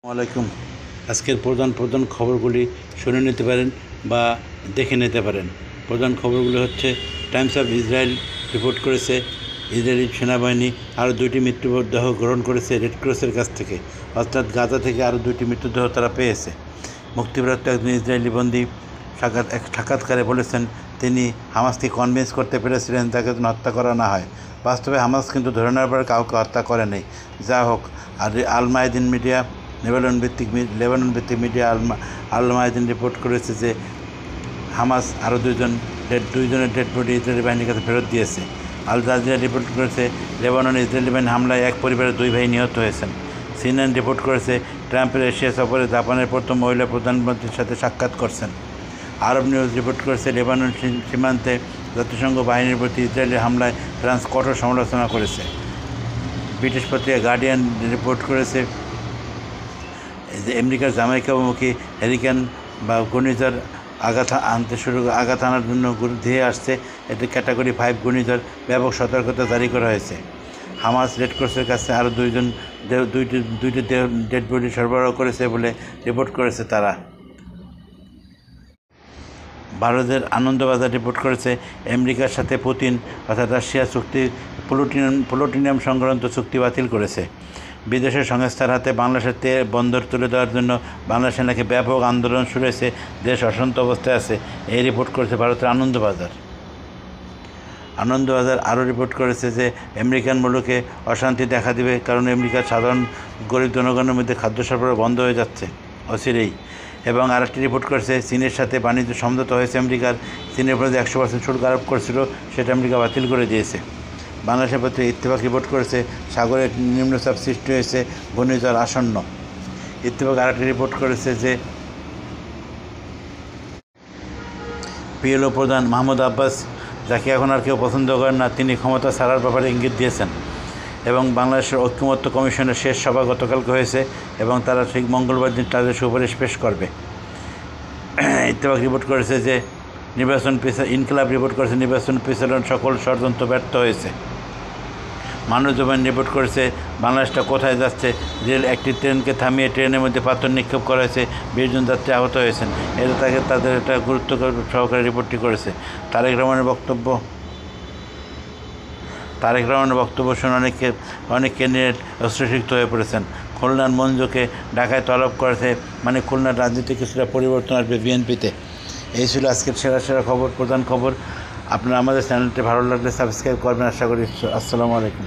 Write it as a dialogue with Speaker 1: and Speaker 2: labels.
Speaker 1: আসসালামাইকুম। আজকের প্রধান খবরগুলি শুনে নিতে পারেন বা দেখে নিতে পারেন। প্রধান খবরগুলি হচ্ছে, টাইমস অফ ইসরায়েল রিপোর্ট করেছে ইসরায়েলি সেনাবাহিনী আরও 2টি মৃতদেহ গ্রহণ করেছে রেড ক্রসের কাছ থেকে, অর্থাৎ গাজা থেকে আরও 2টি মৃতদেহ তারা পেয়েছে। মুক্তিপ্রাপ্ত একজন ইসরায়েলি বন্দী সাক্ষাৎকারে বলেছেন তিনি হামাসকে কনভিন্স করতে পেরেছিলেন তাকে হত্যা করা না হয়। বাস্তবে হামাস কিন্তু ধরে নেওয়ার পরে কাউকে হত্যা করে নেই। যা হোক, আর আল মায়াদিন মিডিয়া, লেবানন ভিত্তিক মিডিয়া আল মায়াদিন রিপোর্ট করেছে যে হামাস আরও দুইজনের ডেড বডি ইসরায়েলি বাহিনীর কাছে ফেরত দিয়েছে। আল জাজিরা রিপোর্ট করেছে লেবানন ইসরায়েলি বাহিনী হামলায় এক পরিবারের 2 ভাই নিহত হয়েছেন। সিএনএন রিপোর্ট করেছে ট্রাম্পের এশিয়া সফরে জাপানের প্রথম মহিলা প্রধানমন্ত্রীর সাথে সাক্ষাৎ করছেন। আরব নিউজ রিপোর্ট করেছে লেবানন সীমান্তে জাতিসংঘ বাহিনীর প্রতি ইসরায়েলের হামলায় ফ্রান্স কঠোর সমালোচনা করেছে। ব্রিটিশ পত্রিকা গার্ডিয়ান রিপোর্ট করেছে যে আমেরিকার জামাইকামুখী হ্যারিকেন বা ঘূর্ণিঝড় আঘাত আনার জন্য ধেয়ে আসছে। এতে ক্যাটাগরি 5 ঘূর্ণিঝড়, ব্যাপক সতর্কতা জারি করা হয়েছে। হামাস রেড ক্রসের কাছে আরও দুইটি ডেড বডি সরবরাহ করেছে বলে রিপোর্ট করেছে তারা। ভারতের আনন্দবাজার রিপোর্ট করেছে আমেরিকার সাথে পুতিন অর্থাৎ রাশিয়া প্লুটোনিয়াম সংক্রান্ত চুক্তি বাতিল করেছে। বিদেশের সংস্থার হাতে বাংলাদেশের বন্দর তুলে দেওয়ার জন্য বাংলাদেশ সেনাকে ব্যাপক আন্দোলন শুরু হয়েছে, দেশ অশান্ত অবস্থায় আছে, এই রিপোর্ট করেছে ভারতের আনন্দবাজার আরও রিপোর্ট করেছে যে আমেরিকান মুলুকে অশান্তি দেখা দিবে, কারণ আমেরিকার সাধারণ গরিব জনগণের মধ্যে খাদ্য সরবরাহ বন্ধ হয়ে যাচ্ছে অচিরেই। এবং আরেকটি রিপোর্ট করেছে চীনের সাথে বাণিজ্য সমঝোতা হয়েছে আমেরিকার, চীনের প্রতি 100% শুল্ক আরোপ করেছিল, সেটা আমেরিকা বাতিল করে দিয়েছে। বাংলাদেশের প্রতি ইত্তেফাক রিপোর্ট করেছে সাগরে নিম্নচাপ সৃষ্টি হয়েছে, ঘূর্ণিঝড় আসন্ন। ইত্তেফাক আরেকটি রিপোর্ট করেছে যে পিএলও প্রধান মাহমুদ আব্বাস, যাকে এখন আর কেউ পছন্দ করেন না, তিনি ক্ষমতা ছাড়ার ব্যাপারে ইঙ্গিত দিয়েছেন। এবং বাংলাদেশের ঐক্যমত্য কমিশনের শেষ সভা গতকালকে হয়েছে এবং তারা ঠিক মঙ্গলবার দিন তাদের সুপারিশ পেশ করবে। ইত্তেফাক রিপোর্ট করেছে যে ইনকিলাব রিপোর্ট করেছে নির্বাচন পিছানোর সকল ষড়যন্ত্র ব্যর্থ হয়েছে। মানবজমিন রিপোর্ট করেছে বাংলাদেশটা কোথায় যাচ্ছে, একটি ট্রেনকে থামিয়ে ট্রেনের মধ্যে পাথর নিক্ষেপ করা হয়েছে, 20 জন যাত্রী আহত হয়েছেন। তাদের একটা গুরুত্ব সহকারে রিপোর্টটি করেছে। তারেক রহমানের বক্তব্য শুনে অনেক ক্যান্ডিডেট অস্ত্রসিক্ত হয়ে পড়েছেন। খুলনার মঞ্জুকে ঢাকায় তলব করেছে, মানে খুলনার রাজনীতি কিছুটা পরিবর্তন আসবে বিএনপিতে। এই ছিল আজকের সেরা প্রধান খবর। আপনারা আমাদের চ্যানেলটি ভালো লাগলে সাবস্ক্রাইব করবেন আশা করি। আসসালামু আলাইকুম।